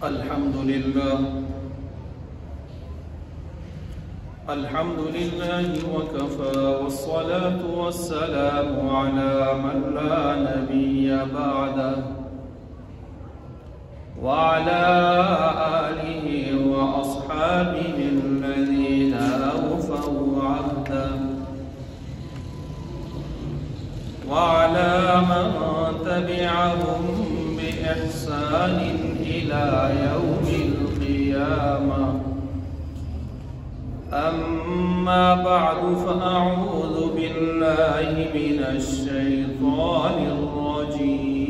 الحمد لله وكفى والصلاة والسلام على من لا نبي بعده وعلى آله وأصحابه الذين أوفوا عهده وعلى من تبعهم بإحسان إلى يوم القيامة. أما بعد فأعوذ بالله من الشيطان الرجيم.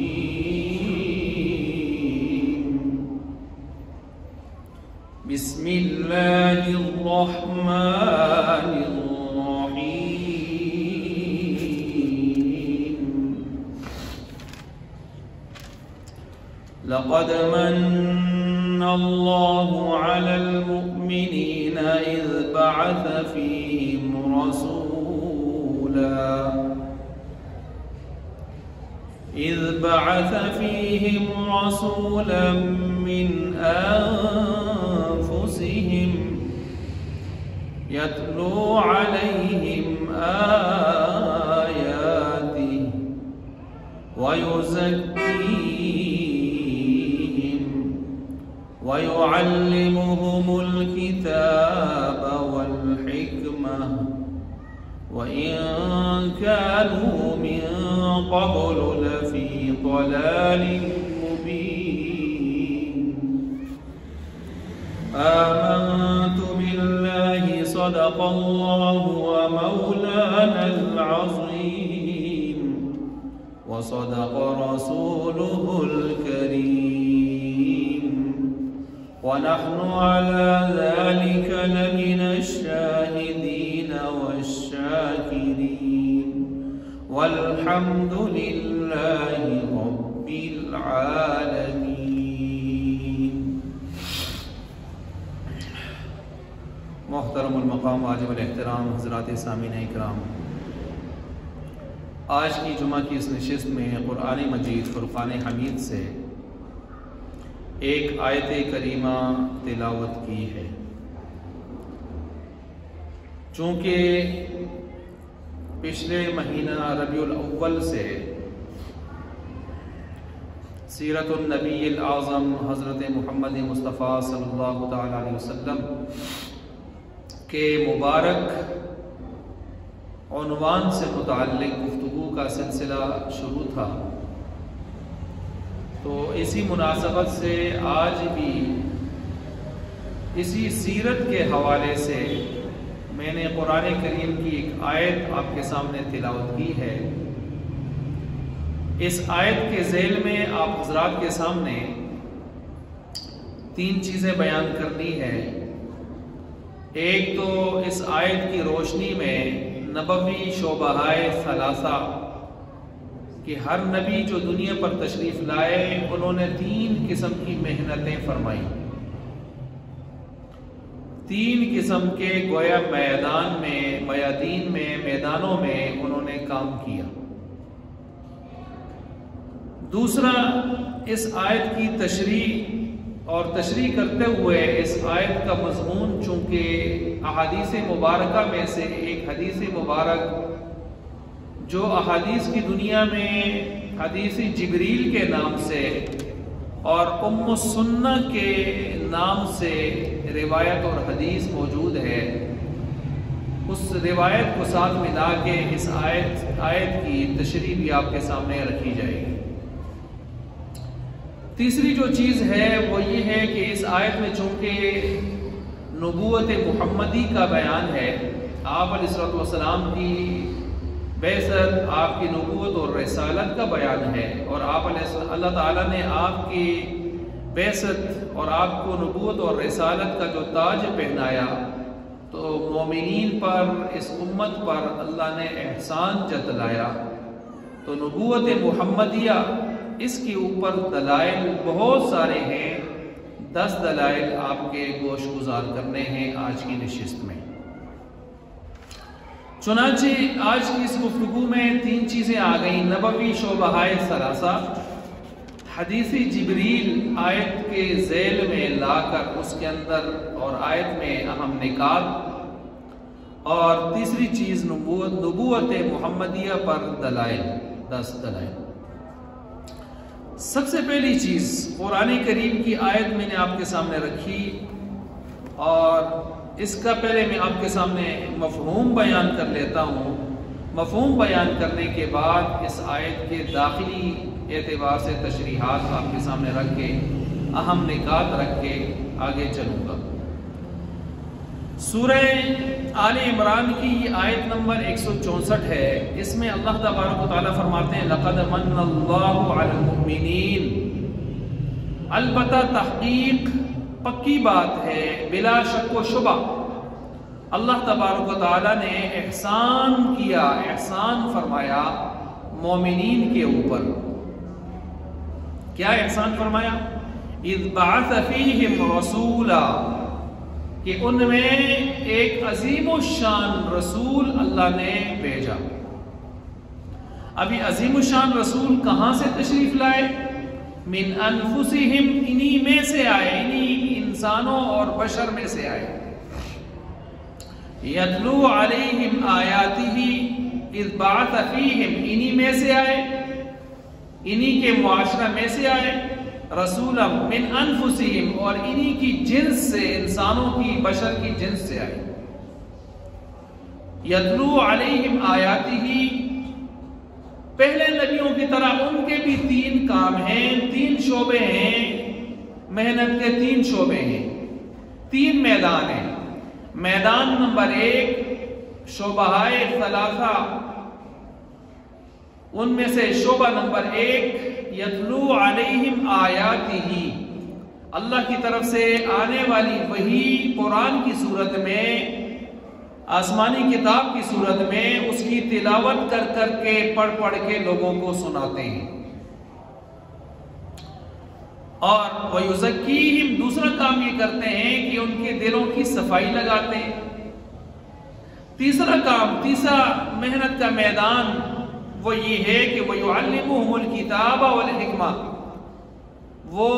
بسم الله الرحمن الرحيم. لقد من الله على المؤمنين إذ بعث فيهم رسولا من أنفسهم يتلو عليهم آياته ويزكيهم ويعلمهم الكتاب والحكمة وإن كانوا من قبل لفي ضلال مبين. آمنت بالله صدق الله ومولانا العظيم وصدق رسوله الكريم ونحن على ذلك لمن الشاهدين والشاكرين والحمد لله رب العالمين. محترم المقام واجب الاحترام حضرات سامعین اکرام، آج کی جمعہ کی اس نشست میں قرآن مجید فرقان حمید سے ایک آیت کریمہ تلاوت کی ہے. چونکہ پچھلے مہینہ ربیع الاول سے سیرت النبی الاعظم حضرت محمد مصطفیٰ صلی اللہ تعالی علیہ وسلم کے مبارک عنوان سے متعلق گفتگو کا سلسلہ شروع تھا، تو اسی مناسبت سے آج بھی اسی سیرت کے حوالے سے میں نے قرآن کریم کی ایک آیت آپ کے سامنے تلاوت کی ہے. اس آیت کے ذیل میں آپ حضرات کے سامنے 3 چیزیں بیان کرنی ہے. ایک تو اس آیت کی روشنی میں نبوی شعبہائے ثلاثہ کہ ہر نبی جو دنیا پر تشریف لائے انہوں نے 3 قسم کی محنتیں فرمائی، 3 قسم کے گویا میدانوں میں انہوں نے کام کیا. دوسرا، اس آیت کی تشریح کرتے ہوئے اس آیت کا مضمون چونکہ احادیث مبارکہ میں سے ایک حدیث مبارک جو احادیث کی دنیا میں حدیث جبریل کے نام سے اور ام السنہ کے نام سے روایت اور حدیث موجود ہے، اس روایت کو ساتھ ملا کے اس آیت کی تشریح بھی آپ کے سامنے رکھی جائے گی. تیسری جو چیز ہے وہ یہ ہے کہ اس آیت میں چونکہ نبوت محمدی کا بیان ہے، آپ علیہ السلام کی بعثت، آپ کی نبوت اور رسالت کا بیان ہے، اور اللہ تعالیٰ نے آپ کی بعثت اور آپ کو نبوت اور رسالت کا جو تاج پہنایا، تو مومنین پر، اس امت پر اللہ نے احسان جتلایا. تو نبوت محمدیہ اس کے اوپر دلائل بہت سارے ہیں، 10 دلائل آپ کے گوش گزار کرنے ہیں آج کی نشست میں. چنانچہ آج کی اس گفتگو میں 3 چیزیں آ گئیں: نبوی شعبہائے ثلاثہ، حدیثی جبریل آیت کے ذیل میں لا کر اس کے اندر اور آیت میں اہم نکات، اور تیسری چیز نبوت محمدیہ پر دلائل، 10 دلائل۔ سب سے پہلی چیز قرآن کریم کی آیت میں نے آپ کے سامنے رکھی، اور اس کا پہلے میں آپ کے سامنے مفہوم بیان کر لیتا ہوں۔ مفہوم بیان کرنے کے بعد اس آیت کے داخلی اعتبار سے تشریحات آپ کے سامنے رکھ کے، اہم نکات رکھ کے آگے چلوں گا۔ سورہ آل عمران کی یہ آیت نمبر 164 ہے۔ اس میں اللہ تبارک و تعالیٰ فرماتے ہیں لَقَدْ مَنَّ اللَّهُ عَلَى الْمُؤْمِنِينَ، البتہ تحقیق پکی بات ہے، بلا شک و شبہ اللہ تبارک و تعالیٰ نے احسان کیا، احسان فرمایا مومنین کے اوپر۔ کیا احسان فرمایا؟ اذ بعث فیہم رسولا، کہ ان میں ایک عظیم الشان رسول اللہ نے بھیجا۔ ابھی عظیم الشان رسول کہاں سے تشریف لائے؟ من انفسہم، انہی میں سے آئے، انہی انسانوں اور بشر میں سے آئے۔ یتلو علیہم آیاتہ، اذ بعث فیہم، انہی میں سے آئے، انہی کے معاشرہ میں سے آئے، رسولا من انفسہم، اور انہی کی جنس سے، انسانوں کی، بشر کی جنس سے آئے۔ یتلو علیہم آیاتہ، پہلے نبیوں کی طرح ان کے بھی 3 کام ہیں، 3 شعبے ہیں، محنت کے 3 شعبے ہیں، 3 میدان ہیں۔ میدان نمبر 1 شعبہ ثلاثہ، ان میں سے شعبہ نمبر 1 یتلو علیہم آیاتہ، اللہ کی طرف سے آنے والی وحی قرآن کی صورت میں، آسمانی کتاب کی صورت میں، اس کی تلاوت کر کر کے، پڑھ کے لوگوں کو سناتے ہیں۔ اور وَيُزَكِّيهِمْ، دوسرا کام یہ کرتے ہیں کہ ان کے دلوں کی صفائی لگاتے ہیں۔ تیسرا کام، تیسرا محنت کا میدان وہ یہ ہے کہ وَيُعَلِّمُهُمُ الْكِتَابَ وَالْحِكْمَةَ، وہ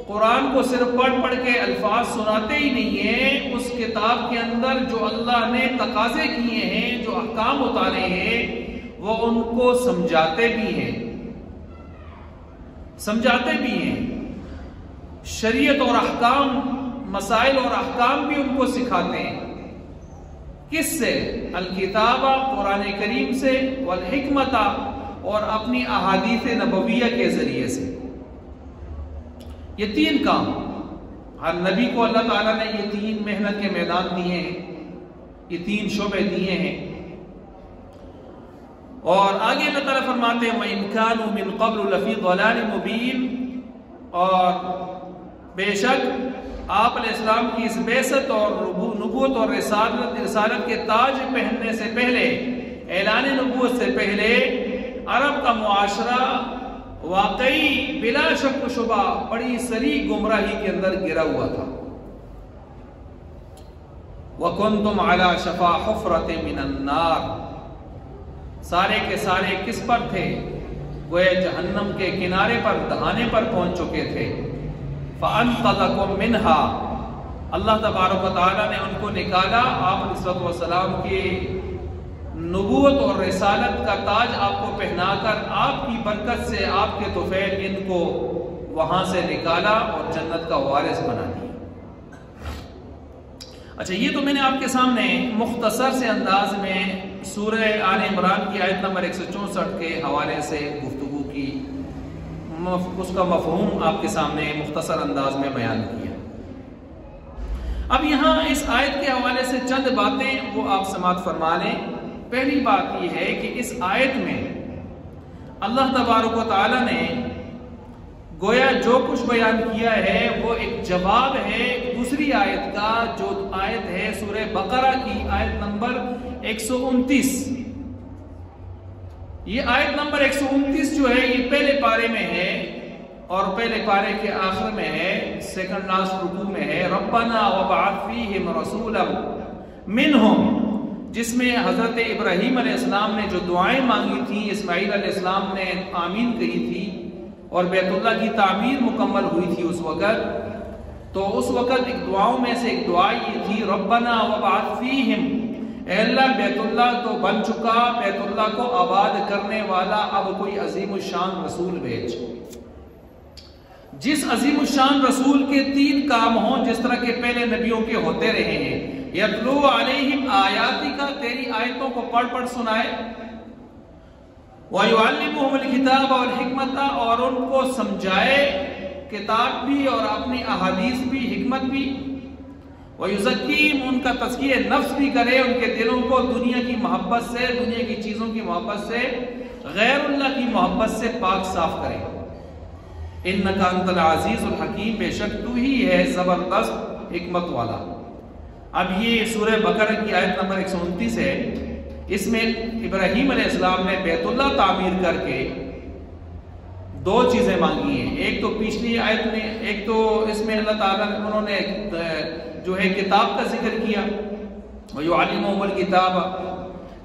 قرآن کو صرف پڑھ کے الفاظ سناتے ہی نہیں ہیں، اس کتاب کے اندر جو اللہ نے تقاضے کیے ہیں، جو احکام اتارے ہیں، وہ ان کو سمجھاتے بھی ہیں، شریعت اور احکام، مسائل اور احکام بھی ان کو سکھاتے ہیں۔ کس سے؟ الکتاب، قرآن کریم سے، والحکمت، اور اپنی احادیث نبویہ کے ذریعے سے۔ یہ 3 کام ہر نبی کو اللہ تعالیٰ نے یہ 3 محنت کے میدان دیے ہیں، یہ 3 شعبے دیے ہیں۔ اور آگے اللہ تعالیٰ فرماتے ہیں وَإِن كَانُوا مِن قَبْلُ لَفِي ضَلَالٍ مُبِينٍ، اور بے شک آپ علیہ السلام کی اس بعثت اور نبوت اور رسالت کے تاج پہننے سے پہلے، اعلان نبوت سے پہلے، عرب کا معاشرہ واقعی بلا شک و شبہ بڑی صریح گمراہی کے اندر گرا ہوا تھا۔ وَكُنْتُمْ عَلَى شَفَا حُفْرَةٍ مِّنَ النَّارِ، سارے کے سارے کس پر تھے؟ گویا جہنم کے کنارے پر، دہانے پر پہنچ چکے تھے۔ فَأَنْقَذَكُمْ مِنْهَا، اللہ تبارک و تعالیٰ نے ان کو نکالا، آپ علیہ السلام کی نبوت اور رسالت کا تاج آپ کو پہنا کر، آپ کی برکت سے، آپ کے طفیل ان کو وہاں سے نکالا اور جنت کا وارث بنا دیا۔ اچھا، یہ تو میں نے آپ کے سامنے مختصر سے انداز میں سورہ آل عمران کی آیت نمبر 164 کے حوالے سے گفتگو کی، اس کا مفہوم آپ کے سامنے مختصر انداز میں بیان کیا۔ اب یہاں اس آیت کے حوالے سے چند باتیں وہ آپ سماعت فرما لیں۔ پہلی بات یہ ہے کہ اس آیت میں اللہ تبارک و تعالیٰ نے گویا جو کچھ بیان کیا ہے وہ ایک جواب ہے دوسری آیت کا، جو آیت ہے سورہ بقرہ کی آیت نمبر 129۔ یہ آیت نمبر 129 جو ہے یہ پہلے پارے میں ہے، اور پہلے پارے کے آخر میں ہے، سیکنڈ لاسٹ رکوع میں ہے، ربنا وبعث فیہم رسولا منہم، جس میں حضرت ابراہیم علیہ السلام نے جو دعائیں مانگی تھیں، اسماعیل علیہ السلام نے آمین کہی تھی، اور بیت اللہ کی تعمیر مکمل ہوئی تھی اس وقت، تو اس وقت ایک دعاؤں میں سے ایک دعا یہ تھی ربنا وابعث فیہم، اے اللہ بیت اللہ تو بن چکا، بیت اللہ کو آباد کرنے والا اب کوئی عظیم الشان رسول بھیج، جس عظیم الشان رسول کے 3 کام ہوں جس طرح کے پہلے نبیوں کے ہوتے رہے ہیں، یتلو علیہم آیاتک، تیری آیتوں کو پڑھ پڑھ سنائے، وَيُعَلِّمُهُمُ الْكِتَابَ وَالْحِكْمَةَ، اور ان کو سمجھائے کتاب بھی اور اپنی احادیث بھی، حکمت بھی، وَيُزَكِّيهِمْ، ان کا تزکیہ نفس بھی کرے، ان کے دلوں کو دنیا کی محبت سے، دنیا کی چیزوں کی محبت سے، غیر اللہ کی محبت سے پاک صاف کرے۔ اِنَّكَ أَنْتَ الْعَزِيزُ الْحَكِيمُ، بے شک تو ہی ہے زبردست حکمت والا۔ اب یہ سورہ بقرہ کی آیت نمبر 129 ہے، اس میں ابراہیم علیہ السلام نے بیت اللہ تعمیر کر کے 2 چیزیں مانگی ہیں۔ ایک تو پچھلی آیت میں، ایک تو اس میں اللہ تعالیٰ انہوں نے جو ہے کتاب کا ذکر کیا، وَيُعَلِّمُهُمُ الْكِتَابَ۔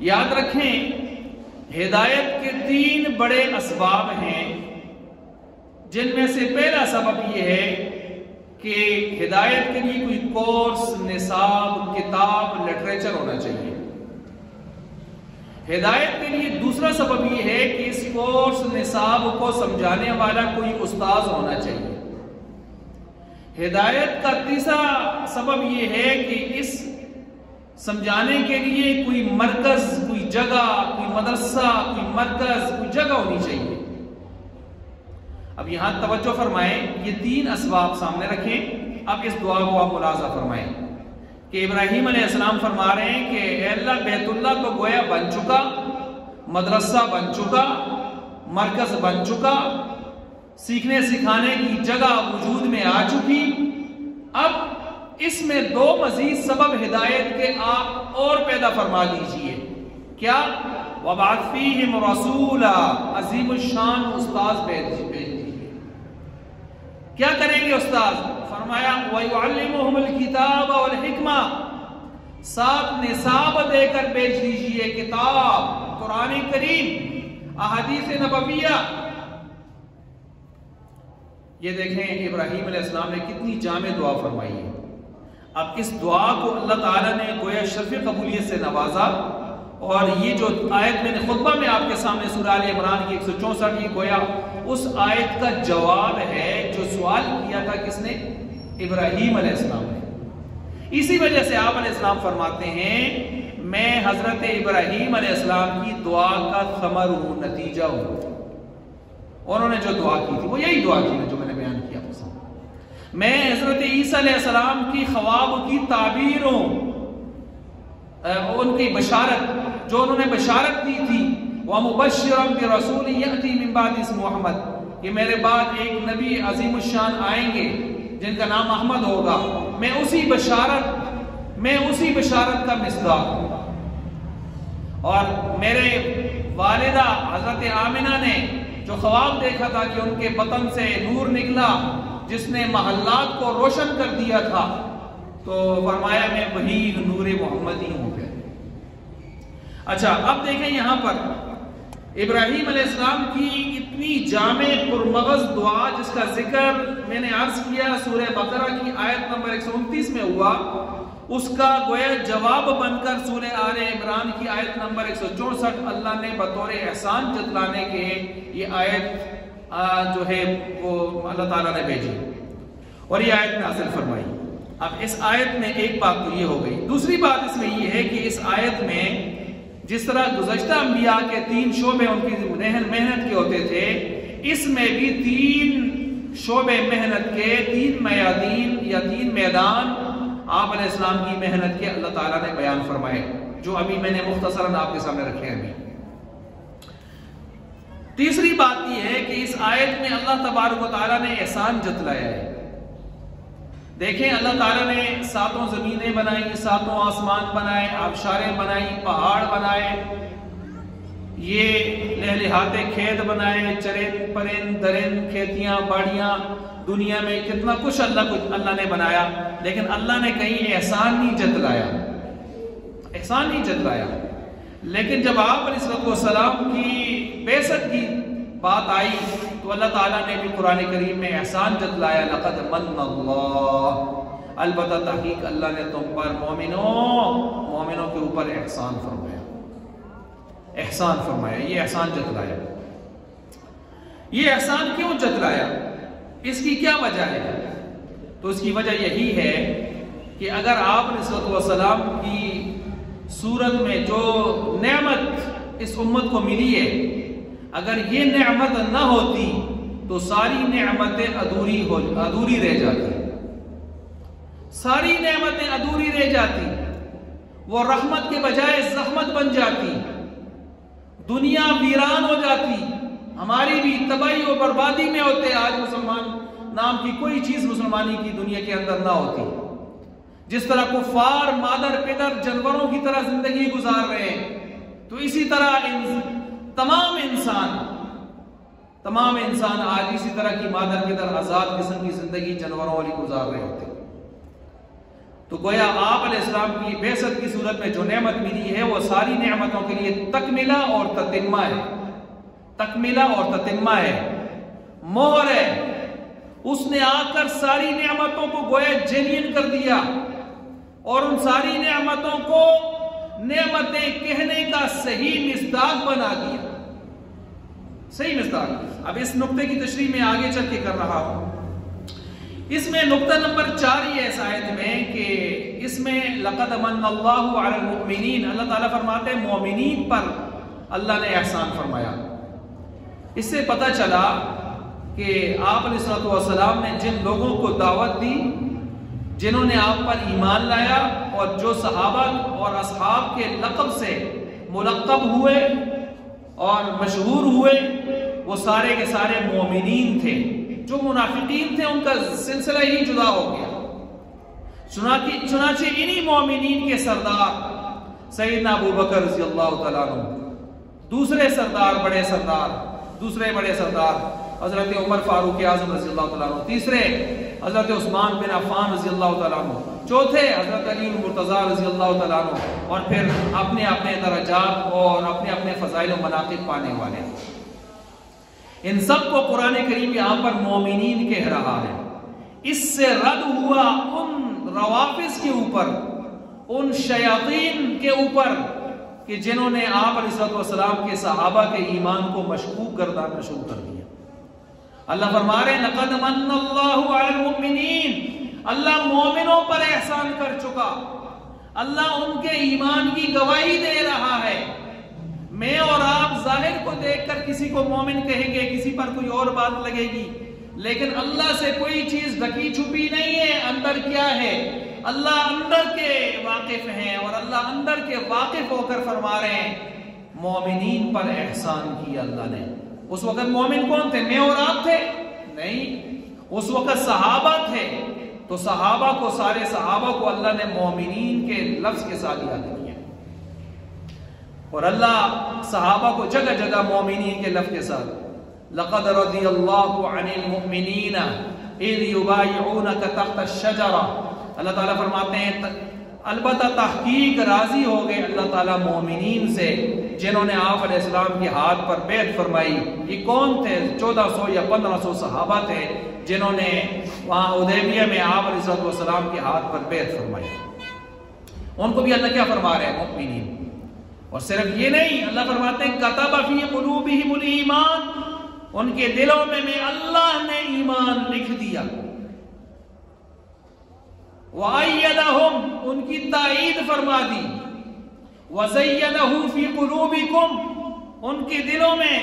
یاد رکھیں ہدایت کے 3 بڑے اسباب ہیں، جن میں سے پہلا سبب یہ ہے کہ ہدایت کے لیے کوئی کورس، نصاب، کتاب، لٹریچر ہونا چاہیے۔ ہدایت کے لیے دوسرا سبب یہ ہے کہ اس کورس، نصاب کو سمجھانے والا کوئی استاذ ہونا چاہیے۔ ہدایت کا تیسرا سبب یہ ہے کہ اس سمجھانے کے لیے کوئی مرکز، کوئی جگہ، کوئی مدرسہ، کوئی مرکز، کوئی جگہ ہونی چاہیے۔ اب یہاں توجہ فرمائیں، یہ 3 اسباب سامنے رکھیں، اب اس دعا کو آپ ملاحظہ فرمائیں کہ ابراہیم علیہ السلام فرما رہے ہیں کہ اے اللہ بیت اللہ تو گویا بن چکا، مدرسہ بن چکا، مرکز بن چکا، سیکھنے سکھانے کی جگہ وجود میں آ چکی، اب اس میں 2 مزید سبب ہدایت کے آپ اور پیدا فرما دیجئے۔ کیا؟ وَبَعَثْ فِيهِمْ رَسُولًا، عظیم الشان استاذ بھیج دیجئے۔ کیا کریں گے استاذ؟ فرمایا وَيُعَلِّمُهُمُ الْكِتَابَ وَالْحِكْمَةَ، ساتھ نصاب دے کر بھیج دیجئے، کتاب، قرآن کریم، احادیث نبویہ۔ یہ دیکھیں ابراہیم علیہ السلام نے کتنی جامع دعا فرمائی ہے۔ اب اس دعا کو اللہ تعالیٰ نے گویا شرف قبولیت سے نوازا، اور یہ جو آیت میں نے خطبہ میں آپ کے سامنے سورہ آل عمران کی 164 کی گویا اس آیت کا جواب ہے جو سوال کیا تھا کس نے؟ ابراہیم علیہ السلام نے۔ اسی وجہ سے آپ علیہ السلام فرماتے ہیں میں حضرت ابراہیم علیہ السلام کی دعا کا ثمر ہوں، نتیجہ ہوں۔ انہوں نے جو دعا کی تھی وہ یہی دعا کی جو میں نے بیان کیا آپ کو۔ میں حضرت عیسیٰ علیہ السلام کی خواب کی تعبیر ہوں، ان کی بشارت جو انہوں نے بشارت دی تھی، وَمُبَشِّرًا بِرَسُولٍ يَأْتِي مِن بَعْدِ اسْمُهُ احمد، کہ میرے بعد ایک نبی عظیم الشان آئیں گے جن کا نام احمد ہوگا، میں اسی بشارت کا مصداق ہوں۔ اور میرے والدہ حضرت آمنہ نے جو خواب دیکھا تھا کہ ان کے بطن سے نور نکلا جس نے محلات کو روشن کر دیا تھا، تو فرمایا میں وہی نور محمدی ہوں۔ اچھا اب دیکھیں یہاں پر ابراہیم علیہ السلام کی اتنی جامع پرمغز دعا جس کا ذکر میں نے عرض کیا سورہ بقرہ کی آیت نمبر 129 میں ہوا، اس کا گویا جواب بن کر سورہ آل عمران کی آیت نمبر 164 اللہ نے بطور احسان جتلانے کے یہ آیت جو ہے وہ اللہ تعالیٰ نے بھیجی اور یہ آیت نازل فرمائی۔ اب اس آیت میں ایک بات تو یہ ہو گئی، دوسری بات اس میں یہ ہے کہ اس آیت میں جس طرح گزشتہ انبیاء کے 3 شعبے ان کی محنت کے ہوتے تھے، اس میں بھی 3 شعبے محنت کے، 3 میادین یا 3 میدان آپ علیہ السلام کی محنت کے اللہ تعالیٰ نے بیان فرمائے، جو ابھی میں نے مختصراً آپ کے سامنے رکھے ہیں۔ تیسری بات یہ ہے کہ اس آیت میں اللہ تبارک و تعالیٰ نے احسان جتلایا ہے۔ دیکھیں اللہ تعالیٰ نے 7 زمینیں بنائی، 7 آسمان بنائے، آبشاریں بنائی، پہاڑ بنائے، یہ لہلہاتے کھیت بنائے، چرند پرند درند، کھیتیاں باڑیاں، دنیا میں کتنا کچھ اللہ نے بنایا، لیکن اللہ نے کہیں احسان نہیں جتلایا، لیکن جب آپ علیہ السلام کی بعثت کی بات آئی تو اللہ تعالیٰ نے بھی قرآن کریم میں احسان جتلایا، لقد من اللہ، البتہ تحقیق اللہ نے تم پر مومنوں کے اوپر احسان فرمایا، احسان فرمایا، یہ احسان جتلایا۔ یہ احسان کیوں جتلایا؟ اس کی کیا وجہ ہے؟ تو اس کی وجہ یہی ہے کہ اگر آپ علیہ الصلوۃ والسلام کی صورت میں جو نعمت اس امت کو ملی ہے، اگر یہ نعمت نہ ہوتی تو ساری نعمتیں ادھوری رہ جاتی، ساری نعمتیں ادھوری رہ جاتی، وہ رحمت کے بجائے زحمت بن جاتی، دنیا ویران ہو جاتی، ہماری بھی تباہی و بربادی میں ہوتے۔ آج مسلمان نام کی کوئی چیز مسلمانی کی دنیا کے اندر نہ ہوتی۔ جس طرح کفار مادر پدر جانوروں کی طرح زندگی گزار رہے ہیں، تو اسی طرح تمام انسان آج اسی طرح کی مادر پدر آزاد قسم کی زندگی جانوروں والی گزار رہے ہوتے۔ تو گویا آپ علیہ السلام کی بعثت کی صورت میں جو نعمت ملی ہے وہ ساری نعمتوں کے لیے تکملہ اور تتمہ ہے، تکملہ اور تتمہ ہے، مہر ہے۔ اس نے آ کر ساری نعمتوں کو گویا جینین کر دیا اور ان ساری نعمتوں کو نعمتیں کہنے کا صحیح مصداق بنا دیا، صحیح مصداق۔ اب اس نقطے کی تشریح میں آگے چل کے کر رہا ہوں۔ اس میں نقطہ نمبر 4 یہ اس آیت میں کہ اس میں لقد من اللہ علی المؤمنین، اللہ تعالیٰ فرماتے ہیں مومنین پر اللہ نے احسان فرمایا۔ اس سے پتہ چلا کہ آپ علیہ الصلوۃ والسلام نے جن لوگوں کو دعوت دی، جنہوں نے آپ پر ایمان لایا اور جو صحابہ اور اصحاب کے لقب سے ملقب ہوئے اور مشہور ہوئے، وہ سارے کے سارے مومنین تھے۔ جو منافقین تھے ان کا سلسلہ ہی جدا ہو گیا۔ چنانچہ انہی مومنین کے سردار سیدنا ابو بکر رضی اللہ تعالیٰ عنہ، دوسرے سردار دوسرے بڑے سردار حضرت عمر فاروق اعظم رضی اللہ تعالیٰ عنہ، تیسرے حضرت عثمان بن عفان رضی اللہ تعالیٰ عنہ، چوتھے حضرت علی المرتضیٰ رضی اللہ تعالیٰ عنہ، اور پھر اپنے اپنے درجات اور اپنے اپنے فضائل و مناقب پانے والے۔ ان سب کو قرآن کریم یہاں پر مومنین کہہ رہا ہے۔ اس سے رد ہوا ان روافض کے اوپر، ان شیاطین کے اوپر کہ جنہوں نے آپ علیہ الصلوۃ والسلام کے صحابہ کے ایمان کو مشکوک گرداننا شروع کر دیا۔ اللہ فرما رہے ہیں لقد من اللہ علی المؤمنین، اللہ مومنوں پر احسان کر چکا، اللہ ان کے ایمان کی گواہی دے رہا ہے۔ میں اور آپ ظاہر کو دیکھ کر کسی کو مومن کہیں گے، کسی پر کوئی اور بات لگے گی، لیکن اللہ سے کوئی چیز ڈھکی چھپی نہیں ہے، اندر کیا ہے اللہ اندر کے واقف ہیں، اور اللہ اندر کے واقف ہو کر فرما رہے ہیں مومنین پر احسان کیا اللہ نے۔ اس وقت مومن کون تھے؟ میں اور آپ تھے؟ نہیں، اس وقت صحابہ تھے، تو صحابہ کو، سارے صحابہ کو اللہ نے مومنین کے لفظ کے ساتھ یاد کیا، اور اللہ صحابہ کو جگہ جگہ مومنین کے لفظ کے ساتھ لقد رضی اللہ عن المؤمنین اذ یبایعونک تحت الشجرہ، اللہ تعالیٰ فرماتے ہیں البتہ تحقیق راضی ہو گئے اللہ تعالیٰ مومنین سے جنہوں نے آپ علیہ السلام کے ہاتھ پر بیعت فرمائی۔ یہ کون تھے؟ 1400 یا 1500 صحابہ تھے جنہوں نے وہاں حدیبیہ میں آپ علیہ السلام کے ہاتھ پر بیعت فرمائی۔ ان کو بھی اللہ کیا فرما رہے ہیں؟ مومنین۔ اور صرف یہ نہیں، اللہ فرماتے ہیں کتب فی قلوبہم الایمان، ان کے دلوں میں اللہ نے ایمان لکھ دیا۔ وَأَيَّدَهُمْ، ان کی تائید فرما دی۔ وَزَيَّنَهُ فِي قُلُوبِكُمْ، ان کے دلوں میں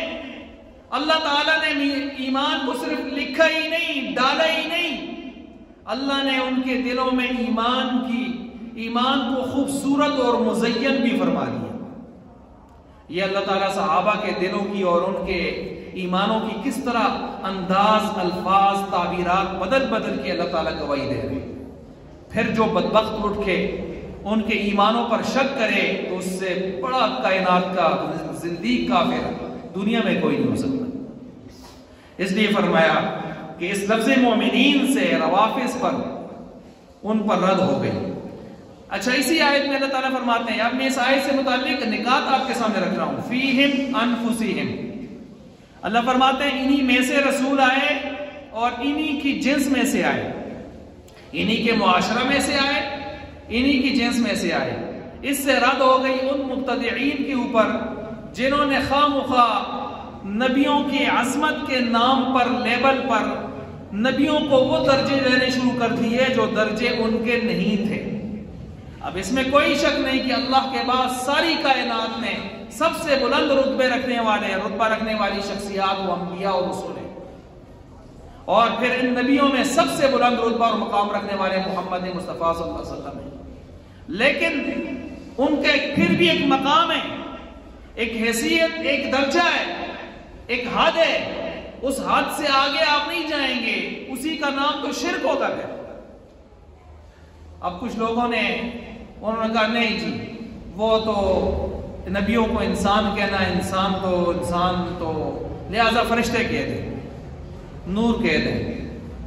اللہ تعالیٰ نے ایمان کو صرف لکھا ہی نہیں، ڈالا ہی نہیں، اللہ نے ان کے دلوں میں ایمان کو خوبصورت اور مزین بھی فرما دیا۔ یہ اللہ تعالیٰ صحابہ کے دلوں کی اور ان کے ایمانوں کی کس طرح انداز، الفاظ، تعبیرات بدل بدل کے اللہ تعالیٰ گواہی دے رہے ہیں۔ پھر جو بدبخت اٹھ کے ان کے ایمانوں پر شک کرے تو اس سے بڑا کائنات کا زندیق کافر دنیا میں کوئی نہیں ہو سکتا۔ اس لیے فرمایا کہ اس لفظ مومنین سے روافض پر ان پر رد ہو گئی۔ اچھا، اسی آیت میں اللہ تعالیٰ فرماتے ہیں، اب میں اس آیت سے متعلق نکات آپ کے سامنے رکھ رہا ہوں، فیہم انفسہم، اللہ فرماتے ہیں انہی میں سے رسول آئے اور انہی کی جنس میں سے آئے، انہی کے معاشرہ میں سے آئے، انہی کی جنس میں سے آئے۔ اس سے رد ہو گئی ان مبتدعین کے اوپر جنہوں نے خواہ مخواہ نبیوں کی عظمت کے نام پر، لیبل پر نبیوں کو وہ درجے دینے شروع کر دیے جو درجے ان کے نہیں تھے۔ اب اس میں کوئی شک نہیں کہ اللہ کے بعد ساری کائنات میں سب سے بلند رتبہ رکھنے والی شخصیات وہ انبیاء اور رسول ہیں، اور پھر ان نبیوں میں سب سے بلند رتبہ اور مقام رکھنے والے محمد مصطفیٰ صلی اللہ علیہ وسلم ہیں۔ لیکن ان کا پھر بھی ایک مقام ہے، ایک حیثیت، ایک درجہ ہے، ایک حد ہے، اس حد سے آگے آپ نہیں جائیں گے، اسی کا نام تو شرک ہوتا ہے۔ اب کچھ لوگوں نے انہوں نے کہا نہیں جی وہ تو نبیوں کو انسان کہنا، انسان تو لہذا فرشتے کہہ دیں، نور کہہ دیں،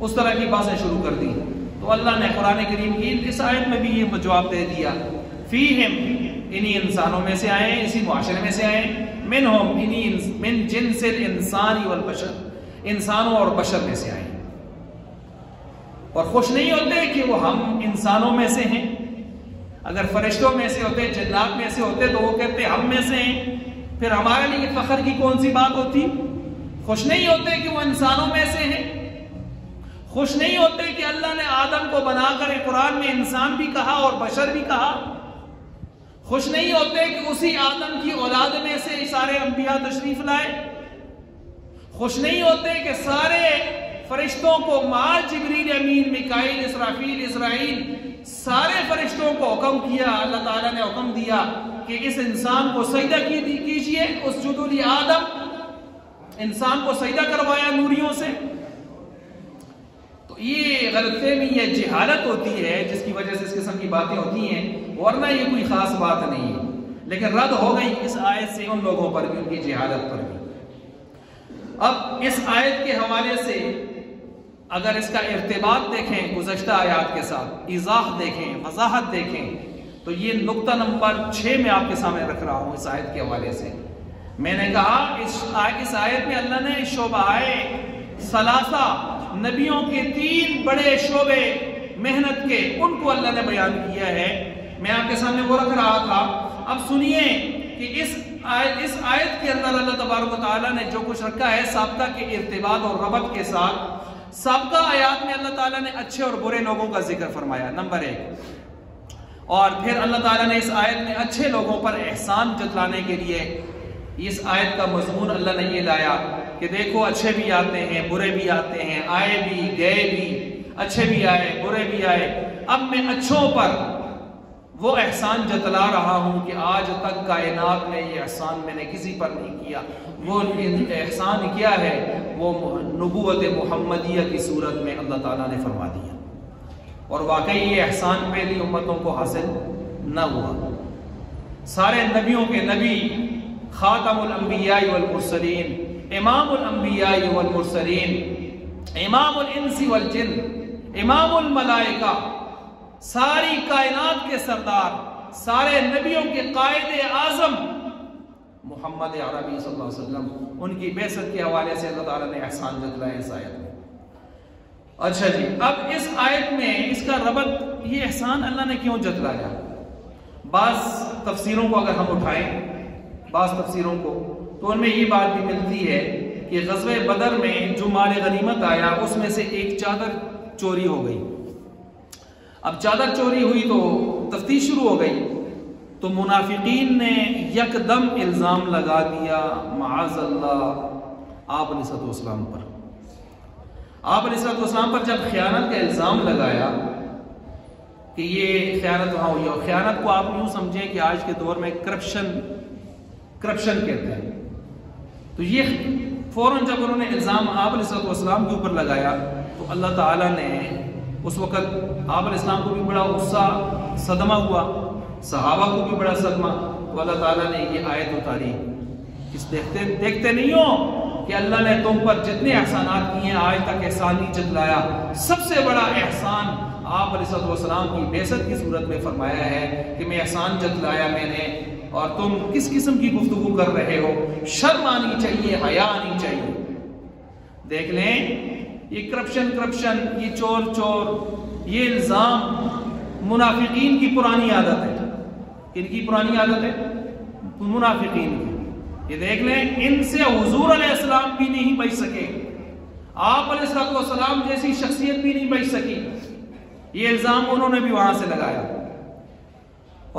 اس طرح کی باتیں شروع کر دی۔ تو اللہ نے قرآن کریم کی اس آیت میں بھی یہ جواب دے دیا، فیہم انہی انسانوں میں سے آئے، اسی معاشرے میں سے آئے، منہم من جنس الانسان والبشر، انسانوں اور بشر میں سے آئے، اور خوش نہیں ہوتے کہ وہ ہم انسانوں میں سے ہیں۔ اگر فرشتوں میں سے ہوتے، جنات میں سے ہوتے تو وہ کہتے ہم میں سے ہیں، پھر ہمارے لیے فخر کی کون سی بات ہوتی؟ خوش نہیں ہوتے کہ وہ انسانوں میں سے ہیں، خوش نہیں ہوتے کہ اللہ نے آدم کو بنا کر قرآن میں انسان بھی کہا اور بشر بھی کہا، خوش نہیں ہوتے کہ اسی آدم کی اولاد میں سے سارے انبیاء تشریف لائے، خوش نہیں ہوتے کہ سارے فرشتوں کو مع جبریل امین، میکائیل، اسرافیل، اسرائیل، سارے فرشتوں کو حکم کیا، اللہ تعالیٰ نے حکم دیا کہ اس انسان کو سجدہ کیجئے، اسجدوا لآدم، انسان کو سجدہ کروایا نوریوں سے۔ تو یہ غلط فہمی، یہ جہالت ہوتی ہے جس کی وجہ سے اس قسم کی باتیں ہوتی ہیں، ورنہ یہ کوئی خاص بات نہیں ہے، لیکن رد ہو گئی اس آیت سے ان لوگوں پر بھی، ان کی جہالت پر بھی۔ اب اس آیت کے حوالے سے اگر اس کا ارتباط دیکھیں گزشتہ آیات کے ساتھ، ایضاح دیکھیں، وضاحت دیکھیں، تو یہ نقطہ نمبر 6 میں آپ کے سامنے رکھ رہا ہوں اس آیت کے حوالے سے۔ میں نے کہا اس آیت میں اللہ نے شعبۂ ثلاثہ، نبیوں کے 3 بڑے شعبے محنت کے، ان کو اللہ نے بیان کیا ہے۔ میں آپ کے سامنے وہ رکھ رہا تھا، اب سنیے کہ اس آیت کے اندر اللہ تبارک و تعالیٰ نے جو کچھ رکھا ہے سابقہ کے ارتباط اور ربط کے ساتھ۔ سابقہ آیات میں اللہ تعالیٰ نے اچھے اور برے لوگوں کا ذکر فرمایا، نمبر 1، اور پھر اللہ تعالیٰ نے اس آیت میں اچھے لوگوں پر احسان جتلانے کے لیے اس آیت کا مضمون اللہ نے یہ لایا کہ دیکھو اچھے بھی آتے ہیں، برے بھی آتے ہیں، آئے بھی گئے بھی، اچھے بھی آئے برے بھی آئے، اب میں اچھوں پر وہ احسان جتلا رہا ہوں کہ آج تک کائنات میں یہ احسان میں نے کسی پر نہیں کیا۔ وہ احسان کیا ہے، وہ نبوت محمدیہ کی صورت میں اللہ تعالیٰ نے فرما دیا، اور واقعی یہ احسان پہلی امتوں کو حاصل نہ ہوا۔ سارے نبیوں کے نبی، خاتم الانبیاء والمرسلین، امام الانبیاء والمرسلین، امام الانس والجن، امام الملائکہ، ساری کائنات کے سردار، سارے نبیوں کے قائد اعظم محمد عربی صلی اللہ علیہ وسلم، ان کی بعثت کے حوالے سے اللہ تعالیٰ نے احسان جتلایا اس آیت میں۔ اچھا جی، اب اس آیت میں اس کا ربط، یہ احسان اللہ نے کیوں جتلایا؟ بعض تفسیروں کو اگر ہم اٹھائیں، بعض تفسیروں کو، تو ان میں یہ بات بھی ملتی ہے کہ غزوہ بدر میں جو مال غنیمت آیا اس میں سے ایک چادر چوری ہو گئی۔ اب چادر چوری ہوئی تو تفتیش شروع ہو گئی، تو منافقین نے یکدم الزام لگا دیا معاذ اللہ آپ علیہ السلام پر۔ آپ علیہ السلام پر جب خیانت کا الزام لگایا کہ یہ خیانت وہاں ہوئی، اور خیانت کو آپ یوں سمجھیں کہ آج کے دور میں کرپشن کہتے ہیں، تو یہ فوراً جب انہوں نے الزام آپ علیہ السلام کے اوپر لگایا تو اللہ تعالیٰ نے اس وقت آپ علیہ السلام کو بھی بڑا غصہ، صدمہ ہوا، صحابہ کو بھی بڑا صدمہ، تو اللہ تعالیٰ نے یہ آیت اتاری، اس دیکھتے نہیں ہو کہ اللہ نے تم پر جتنے احسانات کیے ہیں آج تک احسان نہیں جتلایا؟ سب سے بڑا احسان آپ علیہ السلام کی بعثت کی صورت میں فرمایا ہے کہ میں احسان جتلایا میں نے، اور تم کس قسم کی گفتگو کر رہے ہو؟ شرم آنی چاہیے، حیا آنی چاہیے۔ دیکھ لیں یہ کرپشن، یہ چور، یہ الزام منافقین کی پرانی عادت ہے۔ ان کی پرانی عادت ہے منافقین کی۔ یہ دیکھ لیں ان سے حضور علیہ السلام بھی نہیں بچ سکے، آپ علیہ السلام جیسی شخصیت بھی نہیں بچ سکی، یہ الزام انہوں نے بھی وہاں سے لگایا۔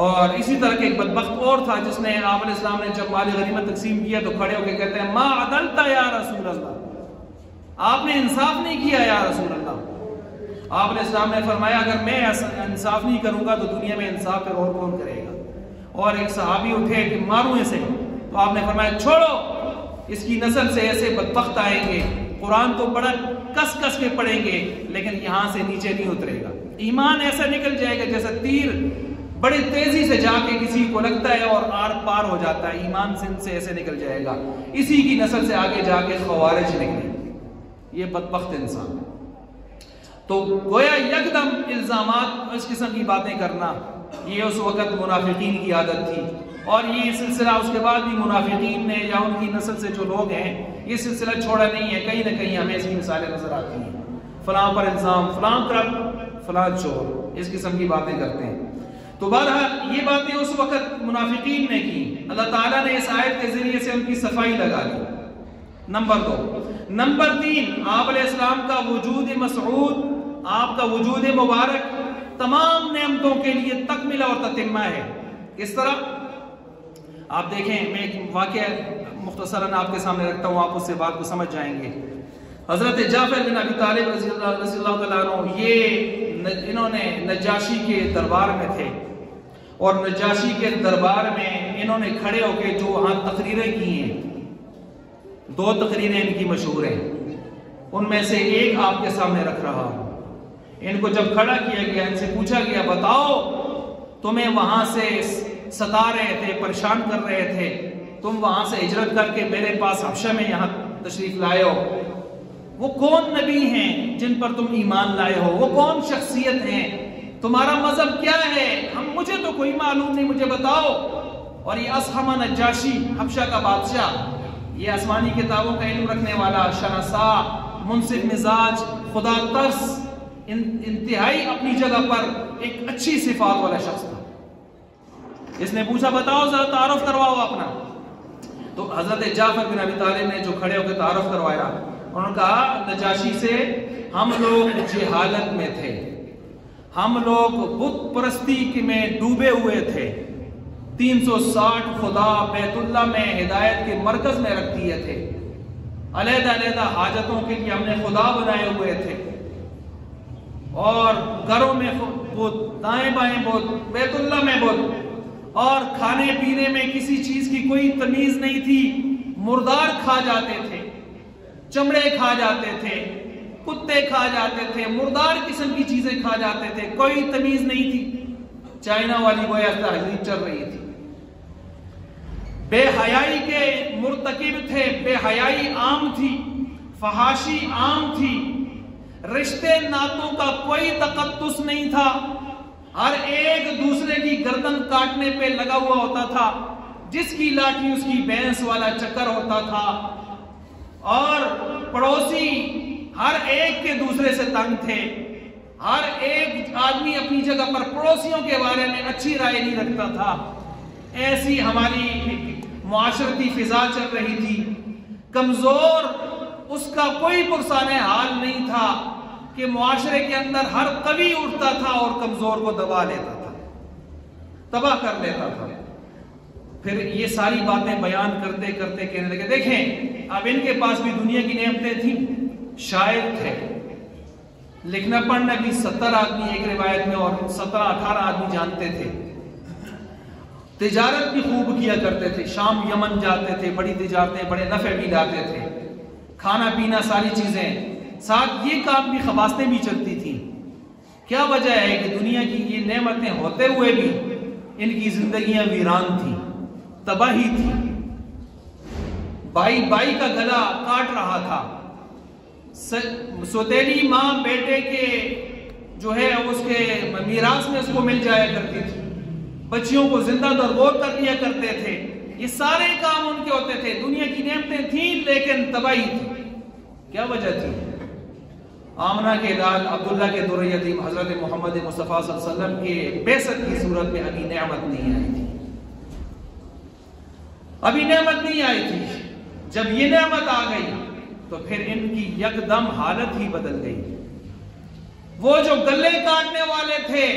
اور اسی طرح کے ایک بدبخت اور تھا جس نے آپ علیہ السلام نے جب مال غنیمت تقسیم کیا تو کھڑے ہو کے کہتے ہیں ما عدلت یا رسول اللہ، آپ نے انصاف نہیں کیا یا رسول اللہ۔ آپ علیہ السلام نے فرمایا اگر میں انصاف نہیں کروں گا تو دنیا میں انصاف پھر اور کون کرے گا؟ اور ایک صحابی اٹھے کہ ماروں اسے، تو آپ نے فرمایا چھوڑو، اس کی نسل سے ایسے بدبخت آئیں گے، قرآن تو بڑا کس کے پڑھیں گے لیکن یہاں سے نیچے نہیں اترے گا، ایمان ایسا نکل جائے گا جیسا تیر بڑی تیزی سے جا کے کسی کو لگتا ہے اور آر پار ہو جاتا ہے، ایمان سے ایسے نکل جائے گا۔ اسی کی نسل سے آگے جا کے خوارج نکلے، یہ بدبخت انسان۔ تو گویا یکدم الزامات اس قسم کی باتیں کرنا، یہ اس وقت منافقین کی عادت تھی، اور یہ سلسلہ اس کے بعد بھی منافقین نے یا ان کی نسل سے جو لوگ ہیں یہ سلسلہ چھوڑا نہیں ہے۔ کہیں نہ کہیں ہمیں اس کی مثالیں نظر آتی ہیں، فلاں پر الزام، فلاں کرپ، فلاں چور، اس قسم کی باتیں کرتے ہیں۔ تو بہرحال یہ باتیں اس وقت منافقین نے کی، اللہ تعالیٰ نے اس آیت کے ذریعے سے ان کی صفائی لگا دی۔ نمبر 2۔ نمبر 3، آپ علیہ السلام کا وجود مسعود، آپ کا وجود مبارک تمام نعمتوں کے لیے تکملہ اور تتمہ ہے۔ کس طرح؟ آپ دیکھیں، میں ایک واقعہ مختصراً آپ کے سامنے رکھتا ہوں، آپ اس سے بات کو سمجھ جائیں گے۔ حضرت جعفر بن ابی طالب رضی اللہ تعالیٰ عنہ، انہوں نے نجاشی کے دربار میں تھے، اور نجاشی کے دربار میں انہوں نے کھڑے ہو کے جو وہاں تقریریں کی ہیں، 2 تقریریں ان کی مشہور ہیں، ان میں سے ایک آپ کے سامنے رکھ رہا ہوں۔ ان کو جب کھڑا کیا گیا، ان سے پوچھا گیا بتاؤ تمہیں وہاں سے ستا رہے تھے، پریشان کر رہے تھے، تم وہاں سے ہجرت کر کے میرے پاس حبشہ میں یہاں تشریف لائے ہو، وہ کون نبی ہیں جن پر تم ایمان لائے ہو؟ وہ کون شخصیت ہیں؟ تمہارا مذہب کیا ہے؟ مجھے تو کوئی معلوم نہیں، مجھے بتاؤ۔ اور یہ اصحم نجاشی، حبشہ کا بادشاہ، یہ آسمانی کتابوں کا علم رکھنے والا، شناسا، منصف مزاج، خدا ترس، انتہائی اپنی جگہ پر ایک اچھی صفات والا شخص تھا۔ اس نے پوچھا بتاؤ ذرا تعارف کرواؤ اپنا۔ تو حضرت جعفر بن ابی طالب نے جو کھڑے ہو کے تعارف کروایا، انہوں نے کہا نجاشی سے ہم لوگ جہالت میں تھے، ہم لوگ بت پرستی میں ڈوبے ہوئے تھے، 360 خدا بیت اللہ میں ہدایت کے مرکز میں رکھ دیے تھے، علیحدہ حاجتوں کے لیے ہم نے خدا بنائے ہوئے تھے، اور گھروں میں بت، دائیں بائیں بت، بیت اللہ میں بت، اور کھانے پینے میں کسی چیز کی کوئی تمیز نہیں تھی، مردار کھا جاتے تھے، چمڑے کھا جاتے تھے، کتے کھا جاتے تھے، مردار قسم کی چیزیں کھا جاتے تھے، کوئی تمیز نہیں تھی۔ چائنا والی گویا تہذیب چل رہی تھی، بے حیائی کے مرتکب تھے، بے حیائی عام تھی، فحاشی عام تھی، رشتے ناتوں کا کوئی تقدس نہیں تھا، ہر ایک دوسرے کی گردن کاٹنے پہ لگا ہوا ہوتا تھا، جس کی لاٹھی اس کی بھینس والا چکر ہوتا تھا، اور پڑوسی ہر ایک کے دوسرے سے تنگ تھے، ہر ایک آدمی اپنی جگہ پر پڑوسیوں کے بارے میں اچھی رائے نہیں رکھتا تھا۔ ایسی ہماری معاشرتی فضا چل رہی تھی، کمزور اس کا کوئی پرسان حال نہیں تھا کہ معاشرے کے اندر ہر قوی اٹھتا تھا اور کمزور کو دبا لیتا تھا، تباہ کر لیتا تھا۔ پھر یہ ساری باتیں بیان کرتے کرتے کہنے لگے دیکھیں اب ان کے پاس بھی دنیا کی نعمتیں تھیں، شاعر تھے، لکھنا پڑھنا بھی 70 آدمی ایک روایت میں اور 17-18 آدمی جانتے تھے، تجارت بھی خوب کیا کرتے تھے، شام یمن جاتے تھے، بڑی تجارتیں بڑے نفع بھی لاتے تھے، کھانا پینا ساری چیزیں، ساتھ یہ کام بھی خباستیں بھی چلتی تھیں۔ کیا وجہ ہے کہ دنیا کی یہ نعمتیں ہوتے ہوئے بھی ان کی زندگیاں ویران تھیں، تباہی تھی، بائی بائی کا گلا کاٹ رہا تھا، سوتیلی ماں بیٹے کے جو ہے اس کے میراث میں اس کو مل جایا کرتی تھی، بچیوں کو زندہ درگور کر لیا کرتے تھے. یہ سارے کام ان کے ہوتے تھے. دنیا کی نعمتیں تھیں لیکن تباہی تھی. کیا وجہ تھی؟ آمنہ کے لال عبداللہ کے در یتیم حضرت محمد مصطفیٰ صلی اللہ علیہ وسلم کے بعثت کی صورت میں ابھی نعمت نہیں آئی تھی. ابھی نعمت نہیں آئی تھی. جب یہ نعمت آ گئی تو پھر ان کی یکدم حالت ہی بدل گئی. وہ جو گلے کاٹنے والے تھے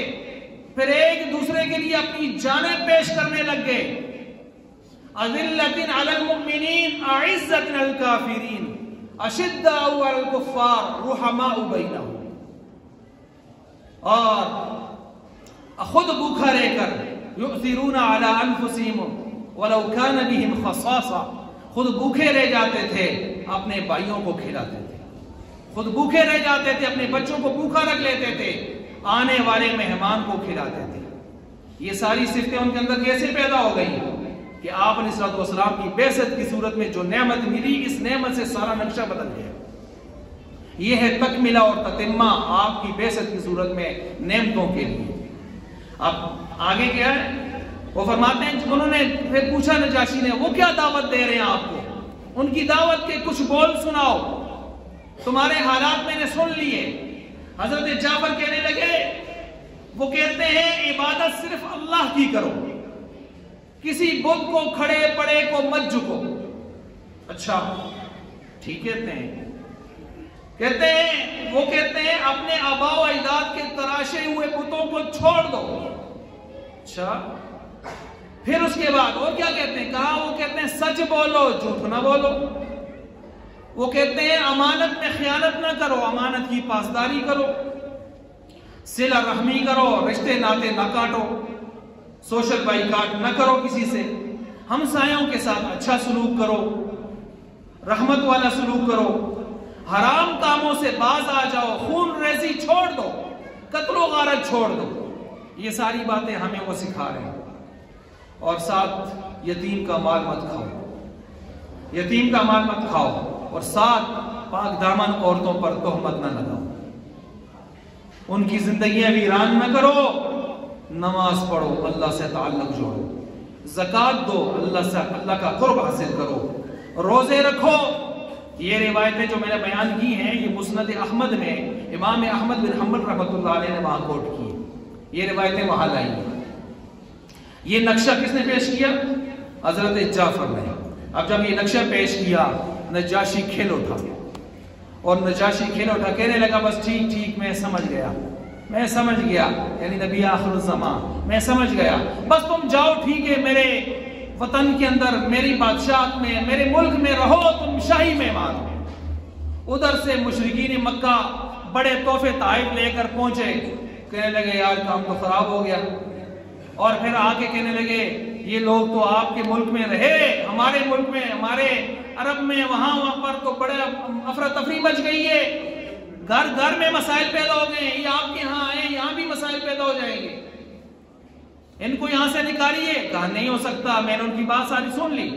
پھر ایک دوسرے کے لیے اپنی جانیں پیش کرنے لگ گئے. اذلۃ علی المؤمنین اعزۃ علی الکافرین اشداء علی الکفار رحماء بینہم. اور خود بھوکا رہ کر یؤثرون علی انفسہم ولو کان بہم خصاصہ، خود بھوکے رہ جاتے تھے اپنے بھائیوں کو کھلاتے تھے. خود بھوکے رہ جاتے تھے اپنے بچوں کو بھوکا رکھ لیتے تھے، آنے والے مہمان کو کھلاتے تھے. یہ ساری صفتیں ان کے اندر کیسے پیدا ہو گئی کہ آپ علیہ الصلوۃ والسلام کی بعثت کی صورت میں جو نعمت ملی اس نعمت سے سارا نقشہ بدل گیا. یہ ہے تکملہ اور تتمہ آپ کی بعثت کی صورت میں نعمتوں کے لیے. اب آگے کیا ہے؟ وہ فرماتے ہیں انہوں نے پھر پوچھا نجاشی نے وہ کیا دعوت دے رہے ہیں آپ کو؟ ان کی دعوت کے کچھ بول سناؤ، تمہارے حالات میں نے سن لیے. حضرت جعفر کہنے لگے، وہ کہتے ہیں عبادت صرف اللہ کی کرو، کسی بت کو کھڑے پڑے کو مت جھکو. اچھا ٹھیک کہتے ہیں وہ کہتے ہیں اپنے آباء و اجداد کے تراشے ہوئے بتوں کو چھوڑ دو. اچھا پھر اس کے بعد وہ کیا کہتے ہیں؟ کہا وہ کہتے ہیں سچ بولو جھوٹ نہ بولو. وہ کہتے ہیں امانت میں خیانت نہ کرو، امانت کی پاسداری کرو، صلہ رحمی کرو، رشتے ناطے نہ کاٹو، سوشل بائیکاٹ نہ کرو کسی سے، ہمسایوں کے ساتھ اچھا سلوک کرو، رحمت والا سلوک کرو، حرام کاموں سے باز آ جاؤ، خون ریزی چھوڑ دو، قتل و غارت چھوڑ دو. یہ ساری باتیں ہمیں وہ سکھا رہے ہیں. اور ساتھ یتیم کا مال مت کھاؤ، یتیم کا مال مت کھاؤ، اور ساتھ پاک دامن عورتوں پر تہمت نہ لگاؤ، ان کی زندگیاں ویران نہ کرو. نماز پڑھو، اللہ سے تعلق جوڑو، زکوٰۃ دو، اللہ کا قرب حاصل کرو، روزے رکھو. یہ روایتیں جو میں نے بیان کی ہیں یہ مسند احمد میں امام احمد بن حنبل رحمۃ اللہ علیہ نے وہاں کوٹ کی. یہ روایتیں وہاں لائی ہیں. یہ نقشہ کس نے پیش کیا؟ حضرت جعفر نے. اب جب یہ نقشہ پیش کیا نجاشی کھل اٹھا، اور نجاشی کھل اٹھا کہنے لگا بس ٹھیک میں سمجھ گیا یعنی نبی آخر الزمان میں سمجھ گیا، بس تم جاؤ ٹھیک ہے، میرے وطن کے اندر میری بادشاہت میں میرے ملک میں رہو، تم شاہی مہمان ہو. ادھر سے مشرکین مکہ بڑے تحفے تحائف لے کر پہنچے. کہنے لگے یار کام تو خراب ہو گیا. اور پھر آ کے کہنے لگے یہ لوگ تو آپ کے ملک میں رہے، ہمارے ملک میں ہمارے عرب میں وہاں پر تو بڑے افراتفری مچ گئی ہے، گھر میں مسائل پیدا ہو گئے ہیں، یہ آپ کے یہاں آئے یہاں بھی مسائل پیدا ہو جائیں گے، ان کو یہاں سے نکالیے. کہا نہیں ہو سکتا. میں نے ان کی بات ساری سن لی.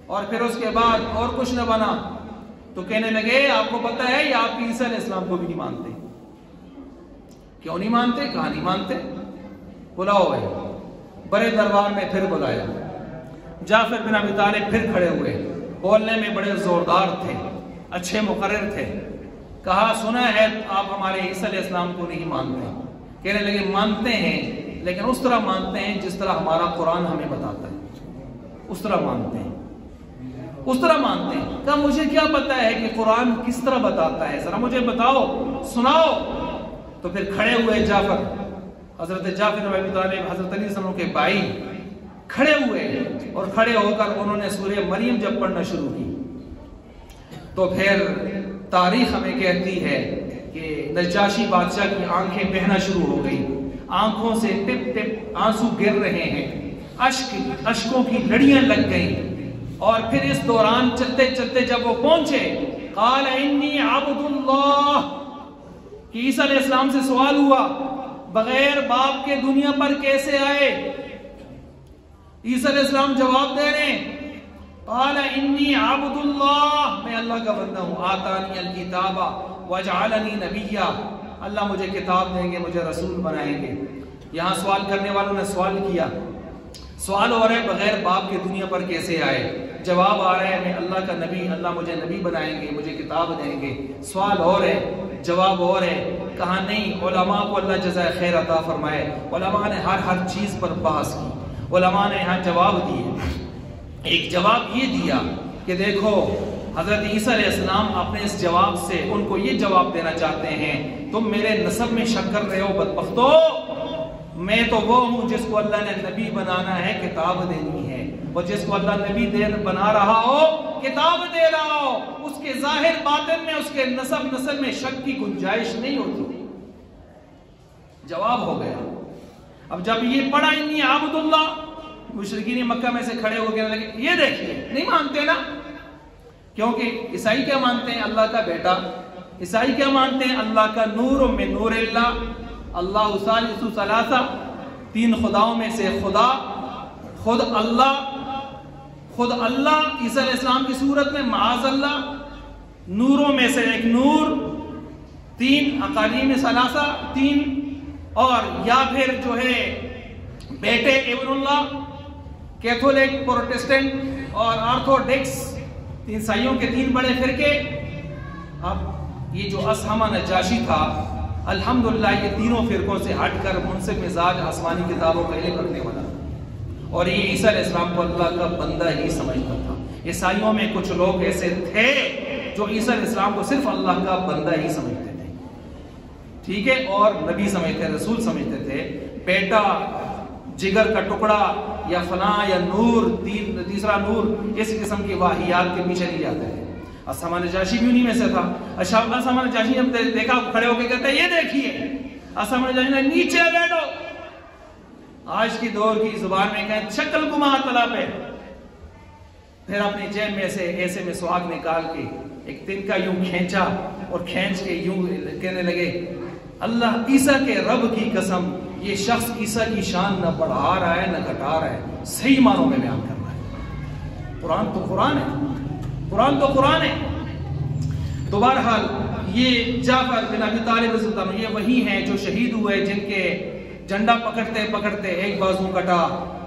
اور پھر اس کے بعد اور کچھ نہ بنا تو کہنے لگے آپ کو پتہ ہے یہ آپ کی عیسیٰ علیہ السلام کو بھی نہیں مانتے. کیوں نہیں مانتے؟ کہاں نہیں مانتے. بلاؤ بھائی. بڑے دربار میں پھر بلایا. جعفر بن ابی طالب پھر کھڑے ہوئے، بولنے میں بڑے زوردار تھے، اچھے مقرر تھے. کہا سنا ہے آپ ہمارے عیسیٰ علیہ السلام کو نہیں مانتے. کہنے لگے مانتے ہیں لیکن اس طرح مانتے ہیں جس طرح ہمارا قرآن ہمیں بتاتا ہے، اس طرح مانتے ہیں. کہا مجھے کیا پتا ہے کہ قرآن کس طرح بتاتا ہے، ذرا مجھے بتاؤ، سناؤ. تو پھر کھڑے ہوئے جعفر، حضرت جعفر بن ابی طالب حضرت علی صلی اللہ علیہ وسلم کے بھائی کھڑے ہوئے، اور کھڑے ہو کر انہوں نے سورہ مریم جب پڑھنا شروع کی تو پھر تاریخ ہمیں کہتی ہے کہ نجاشی بادشاہ کی آنکھیں بہنا شروع ہو گئی، آنکھوں سے ٹپ ٹپ آنسو گر رہے ہیں، اشکوں کی لڑیاں لگ گئیں. اور پھر اس دوران چلتے چلتے جب وہ پہنچے قال انی عبد اللہ، کہ عیسیٰ علیہ السلام سے سوال ہوا بغیر باپ کے دنیا پر کیسے آئے. عیسیٰ علیہ السلام جواب دے رہے ہیں قال انی عبد اللہ، میں اللہ کا بندہ ہوں، آتانی الکتاب وجعلنی نبیا، اللہ مجھے کتاب دیں گے، مجھے رسول بنائیں گے. یہاں سوال کرنے والوں نے سوال کیا، سوال ہو رہا ہے بغیر باپ کے دنیا پر کیسے آئے، جواب آ رہا ہے میں اللہ کا نبی، اللہ مجھے نبی بنائیں گے، مجھے کتاب دیں گے، سوال اور ہے جواب اور ہے۔ کہا نہیں، علماء کو اللہ جزائے خیر عطا فرمائے، علماء نے ہر چیز پر بحث کی، علماء نے یہاں جواب دیے۔ ایک جواب یہ دیا کہ دیکھو حضرت عیسیٰ علیہ السلام اپنے اس جواب سے ان کو یہ جواب دینا چاہتے ہیں، تم میرے نسب میں شک کر رہے ہو بدبختو، میں تو وہ ہوں جس کو اللہ نے نبی بنانا ہے، کتاب دینی ہے، اور جس کو اللہ نبی بنا رہا ہو، کتاب دے رہا ہو، اس کے ظاہر باطن میں، اس کے نسل میں شک کی گنجائش نہیں ہوتی۔ جواب ہو گیا۔ اب جب یہ پڑھا انی عبد اللہ، مشرکین مکہ میں سے کھڑے ہو کہنے لگے یہ دیکھیے نہیں مانتے نا، کیونکہ عیسائی کیا مانتے ہیں؟ اللہ کا بیٹا۔ عیسائی کیا مانتے ہیں؟ اللہ کا نور من نور اللہ، اللہ ثالث ثلاثہ، تین خداؤں میں سے خدا، خود اللہ عیسیٰ علیہ السلام کی صورت میں معاذ اللہ، نوروں میں سے ایک نور، تین اقالیم ثلاثہ، تین، اور یا پھر جو ہے بیٹے ابن اللہ، کیتھولک، پروٹسٹنٹ اور آرتھوڈکس، عیسائیوں کے تین بڑے فرقے۔ اب یہ جو اسحمہ نجاشی تھا، الحمدللہ یہ تینوں فرقوں سے ہٹ کر منصف مزاج آسمانی کتابوں کا علم رکھنے والا، اور یہ عیسیٰ علیہ السلام کو اللہ کا بندہ ہی سمجھتا تھا۔ عیسائیوں میں کچھ لوگ ایسے تھے جو عیسیٰ علیہ السلام کو صرف اللہ کا بندہ ہی سمجھتے تھے، ٹھیک ہے، اور نبی سمجھتے، رسول سمجھتے تھے، بیٹا، جگر کا ٹکڑا یا فلاں یا نور، تیسرا نور، اس قسم کی واہیات کے پیچھے نہیں جاتے ہیں۔ اسحمہ نجاشی بھی انہی میں سے تھا۔ اسحمہ نجاشی نے دیکھا، کھڑے ہو کے کہتے ہیں یہ دیکھیے، اسحمہ نجاشی نے نیچے بیٹھو، آج کی دور کی زبان میں کہیں شکل گما تلا پہ، پھر اپنی جیب میں سے ایسے میں سواگ نکال کے ایک تنکا یوں کھینچا اور کھینچ کے یوں کہنے لگے اللہ عیسیٰ کے رب کی قسم، یہ شخص عیسیٰ کی شان نہ بڑھا رہا ہے نہ گھٹا رہا ہے، صحیح معنوں میں بیان کر رہا ہے۔ قرآن تو قرآن ہے، قرآن تو قرآن ہے۔ تو بہرحال یہ جعفر بن ابی طالب رضی اللہ عنہ یہ وہی ہیں جو شہید ہوئے، جن کے جھنڈا پکڑتے پکڑتے ایک بازو کٹا،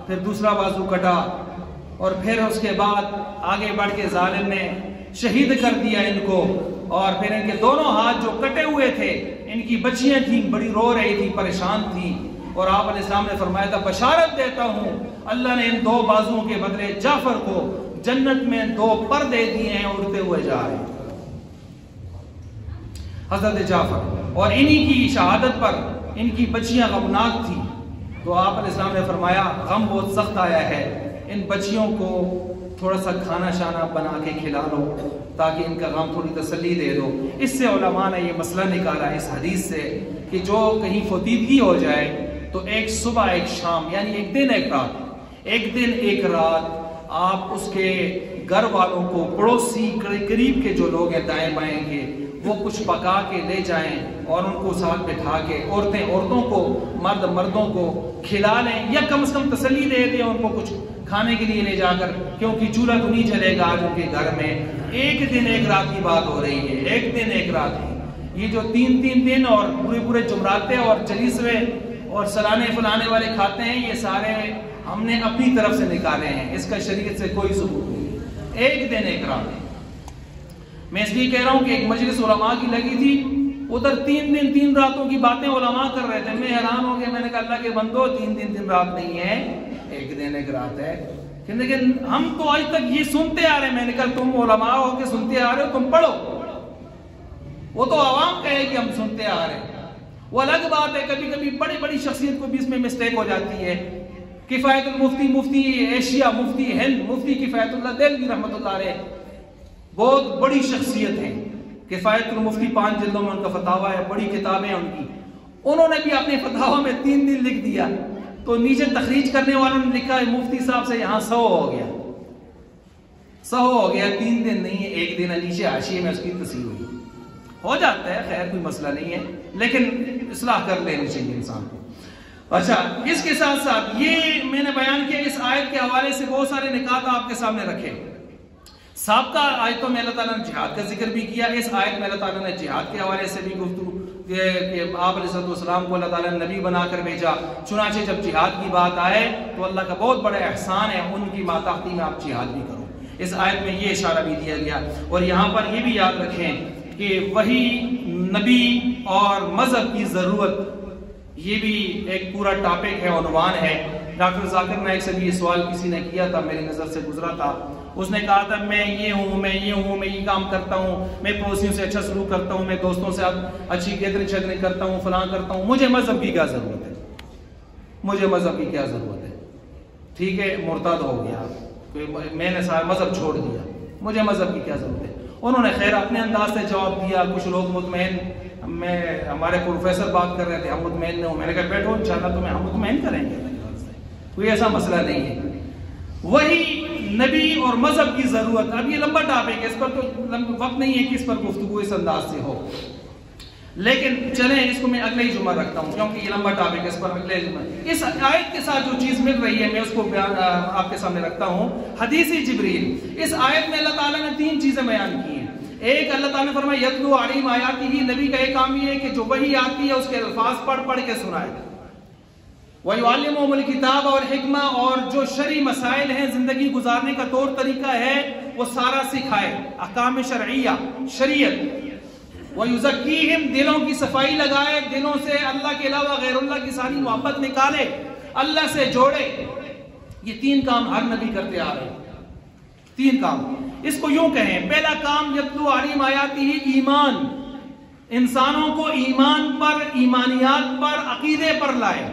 پھر دوسرا بازو کٹا، اور پھر اس کے بعد آگے بڑھ کے ظالم نے شہید کر دیا ان کو، اور پھر ان کے دونوں ہاتھ جو کٹے ہوئے تھے، ان کی بچیاں تھیں، بڑی رو رہی تھی، پریشان تھی، اور آپ علیہ السلام نے فرمایا تھا بشارت دیتا ہوں اللہ نے ان دو بازوؤں کے بدلے جعفر کو جنت میں دو پر دے دیے ہیں، اڑتے ہوئے جا رہے ہیں حضرت جعفر، اور انہی کی شہادت پر ان کی بچیاں غمناک تھی۔ تو آپ علیہ السلام نے فرمایا غم بہت سخت آیا ہے، ان بچیوں کو تھوڑا سا کھانا شانا بنا کے کھلا لو تاکہ ان کا غم تھوڑی تسلی دے دو۔ اس سے علماء نے یہ مسئلہ نکالا اس حدیث سے کہ جو کہیں فوتیدگی ہو جائے تو ایک صبح ایک شام، یعنی ایک دن ایک رات، ایک دن ایک رات آپ اس کے گھر والوں کو، پڑوسی قریب کے جو لوگ ہیں دائیں بائیں کے، وہ کچھ پکا کے لے جائیں اور ان کو ساتھ بٹھا کے، عورتوں کو، مرد مردوں کو کھلا لیں، یا کم از کم تسلی دے دیں ان کو کچھ کھانے کے لیے لے جا کر، کیونکہ چولہا تو نہیں جلے گا آج ان کے گھر میں۔ ایک دن ایک رات کی بات ہو رہی ہے، ایک دن ایک رات کی۔ یہ جو تین دن اور پورے جمراتے اور چلیسوے اور سلانے فلانے والے کھاتے ہیں، یہ سارے ہم نے اپنی طرف سے نکالے ہیں، اس کا شریعت سے کوئی ثبوت نہیں۔ ایک دن ایک رات ہے۔ میں اس لیے کہہ رہا ہوں کہ ایک مجلس علماء کی لگی تھی، ادھر 3 دن 3 راتوں کی باتیں علماء کر رہے تھے، میں حیران ہو گیا، میں نے کہا اللہ کے بندو 3 دن 3 رات نہیں ہے، ایک دن ایک رات ہے۔ لیکن ہم تو آج تک یہ سنتے آ رہے ہیں، میں نے کہا تم علماء ہو کے سنتے آ رہے ہو، تم پڑھو، وہ تو عوام کہے کہ ہم سنتے آ رہے ہیں، وہ الگ بات ہے۔ کبھی کبھی بڑی شخصیت کو بھی اس میں مسٹیک ہو جاتی ہے۔ کفایت المفتی، مفتی ایشیا، مفتی ہند، مفتی کفایت اللہ دہلوی رحمۃ اللہ علیہ، بہت بڑی شخصیت ہیں۔ کفایت المفتی 5 جلدوں میں ان کا فتاویٰ ہے، بڑی کتابیں ہیں ان کی۔ انہوں نے بھی اپنے فتاویٰ میں 3 دن لکھ دیا، تو نیچے تخریج کرنے والوں نے لکھا ہے مفتی صاحب سے یہاں 100 ہو گیا، 100 ہو گیا، 3 دن نہیں ہے، ایک دن ہے، نیچے حاشیے میں اس کی تصحیح ہوئی۔ ہو جاتا ہے، خیر کوئی مسئلہ نہیں ہے، لیکن اصلاح کر لینی چاہیے انسان کو۔ اچھا، اس کے ساتھ ساتھ یہ میں نے بیان کیا، اس آیت کے حوالے سے بہت سارے نکات آپ کے سامنے رکھے۔ سابقہ آیتوں میں اللہ تعالیٰ نے جہاد کا ذکر بھی کیا، اس آیت میں اللہ تعالیٰ نے جہاد کے حوالے سے بھی گفتگو کہ آپ علیہ السلام کو اللہ تعالیٰ نے نبی بنا کر بھیجا، چنانچہ جب جہاد کی بات آئے تو اللہ کا بہت بڑا احسان ہے ان کی ماتحتی میں آپ جہاد بھی کرو۔ اس آیت میں یہ اشارہ بھی دیا گیا۔ اور یہاں پر یہ بھی یاد رکھیں کہ وہی نبی اور مذہب کی ضرورت، یہ بھی ایک پورا ٹاپک ہے، عنوان ہے۔ ڈاکٹر ذاکر نائک سے بھی یہ سوال کسی نے کیا تھا، میری نظر سے گزرا تھا۔ اس نے کہا تھا میں یہ ہوں، میں یہ ہوں، میں یہ کام کرتا ہوں، میں پڑوسیوں سے اچھا سلوک کرتا ہوں، میں دوستوں سے اچھی گیدرنگ شیدرنگ کرتا ہوں، فلاں کرتا ہوں، مجھے مذہب کی کیا ضرورت ہے؟ مجھے مذہب کی کیا ضرورت ہے؟ ٹھیک ہے، مرتد ہو گیا، میں نے سارا مذہب چھوڑ دیا، مجھے مذہب کی کیا ضرورت ہے؟ انہوں نے خیر اپنے انداز سے جواب دیا۔ کچھ لوگ مطمئن، ہمارے پروفیسر بات کر رہے تھے، ہم مطمئن نہیں ہوں۔ میں نے کہا بیٹھو انشاءاللہ تمہیں ہم مطمئن کریں گے، کوئی ایسا مسئلہ نہیں ہے۔ وہی نبی اور مذہب کی ضرورت، اب یہ لمبا ٹاپک ہے، اس پر تو وقت نہیں ہے کہ اس پر گفتگو اس انداز سے ہو، لیکن چلیں اس کو میں اگلے ہی جمعہ رکھتا ہوں کیونکہ یہ لمبا ٹاپک ہے، اس پر اگلے جمعہ۔ اس آیت کے ساتھ جو چیز مل رہی ہے میں اس کو آپ کے سامنے رکھتا ہوں۔ حدیث جبریل، اس آیت میں اللہ تعالیٰ نے 3 چیزیں بیان کی ہیں۔ ایک، اللہ تعالیٰ نے فرمایا یتلو علیہم آیاتہ، نبی کا ایک کام یہ ہے کہ جو وحی آتی ہے اس کے الفاظ پڑھ پڑھ کے سنائے۔ وَيُعَلِّمُهُمُ الْكِتَابَ وَالْحِكْمَةَ، اور جو شرعی مسائل ہیں، زندگی گزارنے کا طور طریقہ ہے، وہ سارا سکھائے، احکام شرعیہ، شریعت۔ وَيُزَكِّيهِمْ، دلوں کی صفائی لگائے، دلوں سے اللہ کے علاوہ غیر اللہ کی ساری محبت نکالے، اللہ سے جوڑے۔ یہ 3 کام ہر نبی کرتے آ رہے ہیں، 3 کام۔ اس کو یوں کہیں، پہلا کام یتلو علیہم آیاتہ، ایمان، انسانوں کو ایمان پر، ایمانیات پر، عقیدے پر لائے۔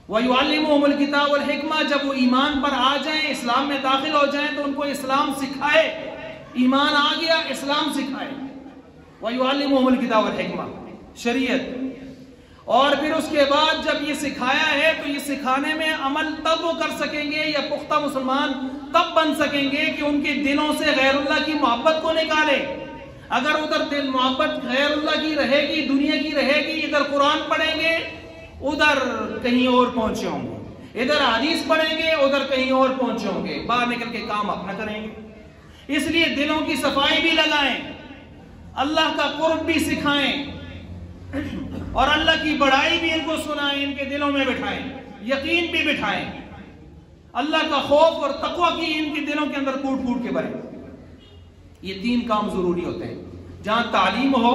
وَيُعَلِّمُهُمُ الْكِتَابَ وَالْحِكْمَةَ، جب وہ ایمان پر آ جائیں، اسلام میں داخل ہو جائیں تو ان کو اسلام سکھائے، ایمان آ گیا اسلام سکھائے۔ وَيُعَلِّمُهُمُ الْكِتَابَ وَالْحِكْمَةَ، شریعت۔ اور پھر اس کے بعد جب یہ سکھایا ہے تو یہ سکھانے میں عمل تب وہ کر سکیں گے، یا پختہ مسلمان تب بن سکیں گے کہ ان کے دلوں سے غیر اللہ کی محبت کو نکالے۔ اگر ادھر دل محبت غیر اللہ کی رہے گی، دنیا کی رہے گی، ادھر قرآن پڑھیں گے ادھر کہیں اور پہنچے ہوں گے، ادھر حدیث پڑھیں گے ادھر کہیں اور پہنچے ہوں گے، باہر نکل کے کام اپنا کریں گے۔ اس لیے دلوں کی صفائی بھی لگائیں، اللہ کا قرب بھی سکھائیں، اور اللہ کی بڑائی بھی ان کو سنائیں، ان کے دلوں میں بٹھائیں، یقین بھی بٹھائیں، اللہ کا خوف اور تقوی کی ان کے دلوں کے اندر کوٹ کوٹ کے بھریں۔ یہ 3 کام ضروری ہوتے ہیں، جہاں تعلیم ہو،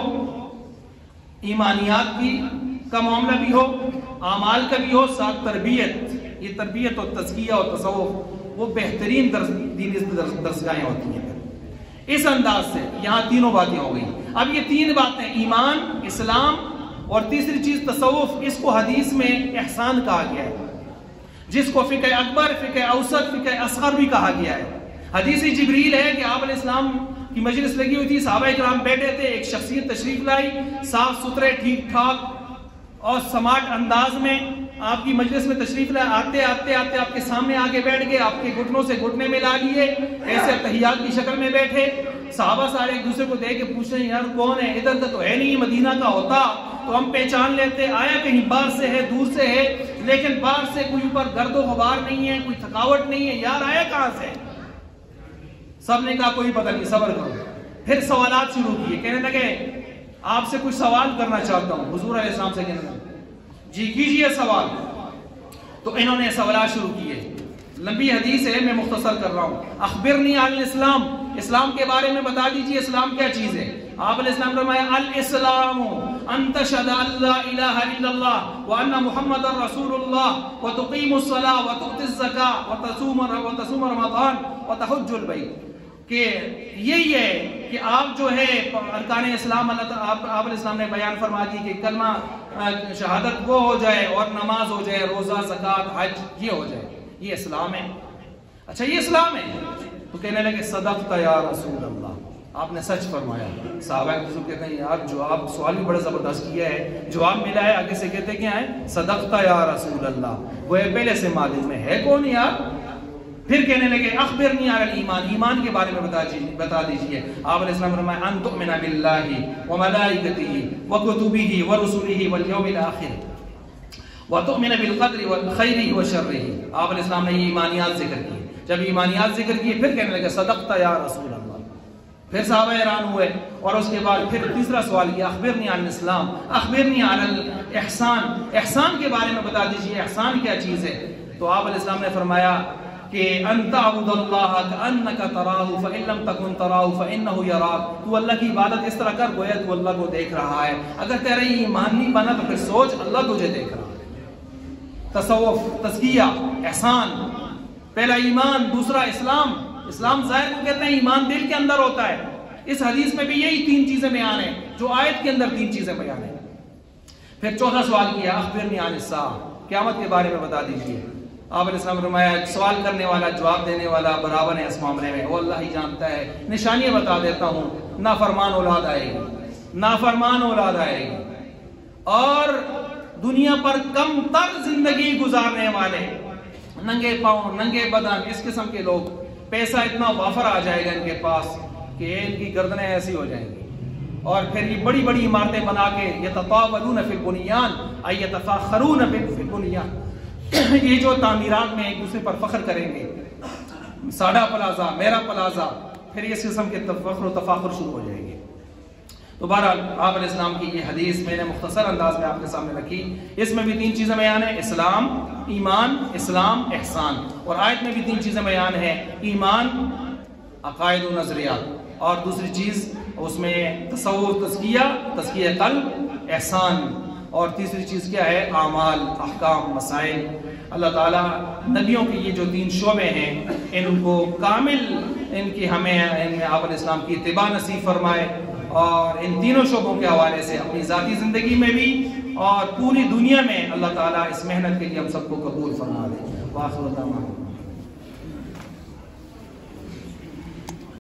ایمانیات بھی کا معاملہ بھی ہو، اعمال کا بھی ہو، ساتھ تربیت۔ یہ تربیت اور تزکیہ اور تصوف وہ بہترین دینی درسگاہیں ہوتی ہیں۔ اس انداز سے یہاں تینوں باتیں ہو گئی۔ اب یہ 3 باتیں، ایمان، اسلام اور تیسری چیز تصوف، اس کو حدیث میں احسان کہا گیا ہے، جس کو فقہ اکبر، فقہ اوسط، فقہ اصغر بھی کہا گیا ہے۔ حدیث جبریل ہے کہ آپ علیہ السلام کی مجلس لگی ہوئی تھی، صحابہ کرام بیٹھے تھے، ایک شخصیت تشریف لائی، صاف ستھرے، ٹھیک ٹھاک اور سمارٹ انداز میں آپ کی مجلس میں تشریف لائے۔ آتے آتے آتے آپ کے سامنے آگے بیٹھ گئے، آپ کے گھٹنوں سے گھٹنے ملا لیے، ایسے تحیات کی شکل میں بیٹھے۔ صحابہ سارے ایک دوسرے کو دیکھ کے پوچھ رہے ہیں یار کون ہے، ادھر کا تو ہے نہیں، مدینہ کا ہوتا تو ہم پہچان لیتے، آیا کہیں باہر سے ہے، دور سے ہے، لیکن باہر سے کوئی اوپر گرد و غبار نہیں ہے، کوئی تھکاوٹ نہیں ہے، یار آیا کہاں سے؟ سب نے کہا کوئی پتہ نہیں، صبر کرو۔ پھر سوالات شروع کیے، کہنے لگے آپ سے کچھ سوال کرنا چاہتا ہوں۔ حضور علیہ السلام سے کہنے لگے جی کیجئے سوال۔ تو انہوں نے سوالات شروع کیے، لمبی حدیث ہے، میں مختصر کر رہا ہوں۔ اخبرنی عن الاسلام، اسلام کے بارے میں بتا دیجئے، اسلام کیا چیز ہے؟ آپ علیہ السلام نے فرمایا الاسلام ان تشهد ان لا الہ الا اللہ وان محمد رسول اللہ وتقیم الصلاۃ وتؤتی الزکاۃ وتصوم رمضان وتحج البیت، کہ یہی ہے کہ آپ جو ہے ارکان اسلام آپ علیہ السلام نے بیان فرما دی کہ کلمہ شہادت وہ ہو جائے اور نماز ہو جائے، روزہ، زکوٰۃ، حج یہ ہو جائے، یہ اسلام ہے۔ اچھا یہ اسلام ہے؟ تو کہنے لگے صدقت یا رسول اللہ، آپ نے سچ فرمایا۔ صحابہ کہتے ہیں یار جواب، سوال بھی بڑا زبردست کیا ہے، جواب ملا ہے، آگے سے کہتے کیا ہے؟ صدقت یا رسول اللہ، وہ پہلے سے معلوم ہے کون یار؟ پھر کہنے لگے اخبرنی عن الایمان، ایمان کے بارے میں بتا دیجئے۔ آپ علیہ السلام نے فرمایا ان تؤمن باللہ وملائکتہ وکتبہ ورسلہ والیوم الآخر وتؤمن بالقدر خیرہ وشرہ۔ آپ علیہ السلام نے یہ ایمانیات ذکر کی، جب ایمانیات ذکر کی پھر کہنے لگے صدقت یا رسول اللہ، پھر صحابہ حیران ہوئے، اور اس کے بعد پھر تیسرا سوال کیا، اخبرنی عن الاسلام، اخبرنی عن الاحسان، احسان کے بارے میں بتا دیجیے احسان کیا چیز ہے۔ تو آپ علیہ السلام نے فرمایا کہ ان تعبد اللہ کأنک تراہ فإن لم تکن تراہ فإنہ یراک، تو اللہ کی عبادت اس طرح کر گویا تو اللہ کو دیکھ رہا ہے، اگر تیرا یہ ایمان نہیں بنا تو پھر سوچ اللہ تجھے دیکھ رہا ہے۔ تصوف، تزکیہ، احسان، پہلا ایمان، دوسرا اسلام۔ اسلام ظاہر کو کہتے ہیں ایمان دل کے اندر ہوتا ہے، اس حدیث میں بھی یہی تین چیزیں بیان ہیں جو آیت کے اندر تین چیزیں بیان ہیں۔ پھر چوتھا سوال کیا، اخبرنی عن الساعہ، قیامت کے بارے میں بتا دیجیے۔ آپ علیہ السلام نے فرمایا سوال کرنے والا جواب دینے والا برابر ہے اس معاملے میں، وہ اللہ ہی جانتا ہے، نشانیاں بتا دیتا ہوں، نافرمان اولاد آئے گی، نافرمان اولاد آئے گی، اور دنیا پر کم تر زندگی گزارنے والے، ننگے پاؤں، ننگے بدن، اس قسم کے لوگ، پیسہ اتنا وافر آ جائے گا ان کے پاس کہ ان کی گردنیں ایسی ہو جائیں گی، اور پھر یہ بڑی بڑی عمارتیں بنا کے یتطاولون فی البنیان ای یتفاخرون فی البنیان، یہ جو تعمیرات میں ایک دوسرے پر فخر کریں گے، ساڈا پلازا، میرا پلازا، پھر اس قسم کے فخر و تفاخر شروع ہو جائیں گے۔ تو بہرحال آپ علیہ السلام کی یہ حدیث میں نے مختصر انداز میں آپ کے سامنے رکھی، اس میں بھی تین چیزیں بیان ہیں، اسلام، ایمان، اسلام، احسان، اور آیت میں بھی تین چیزیں بیان ہیں، ایمان، عقائد و نظریات، اور دوسری چیز اس میں تصوف، تزکیہ قلب، احسان، اور تیسری چیز کیا ہے، اعمال، احکام، مسائل۔ اللہ تعالیٰ نبیوں کے یہ جو تین شعبے ہیں ان کو کامل، ان کی ہمیں آپ علیہ السلام کی اتباع نصیب فرمائے، اور ان تینوں شعبوں کے حوالے سے اپنی ذاتی زندگی میں بھی اور پوری دنیا میں اللہ تعالیٰ اس محنت کے لیے ہم سب کو قبول فرما دے۔ وآخر دعوانا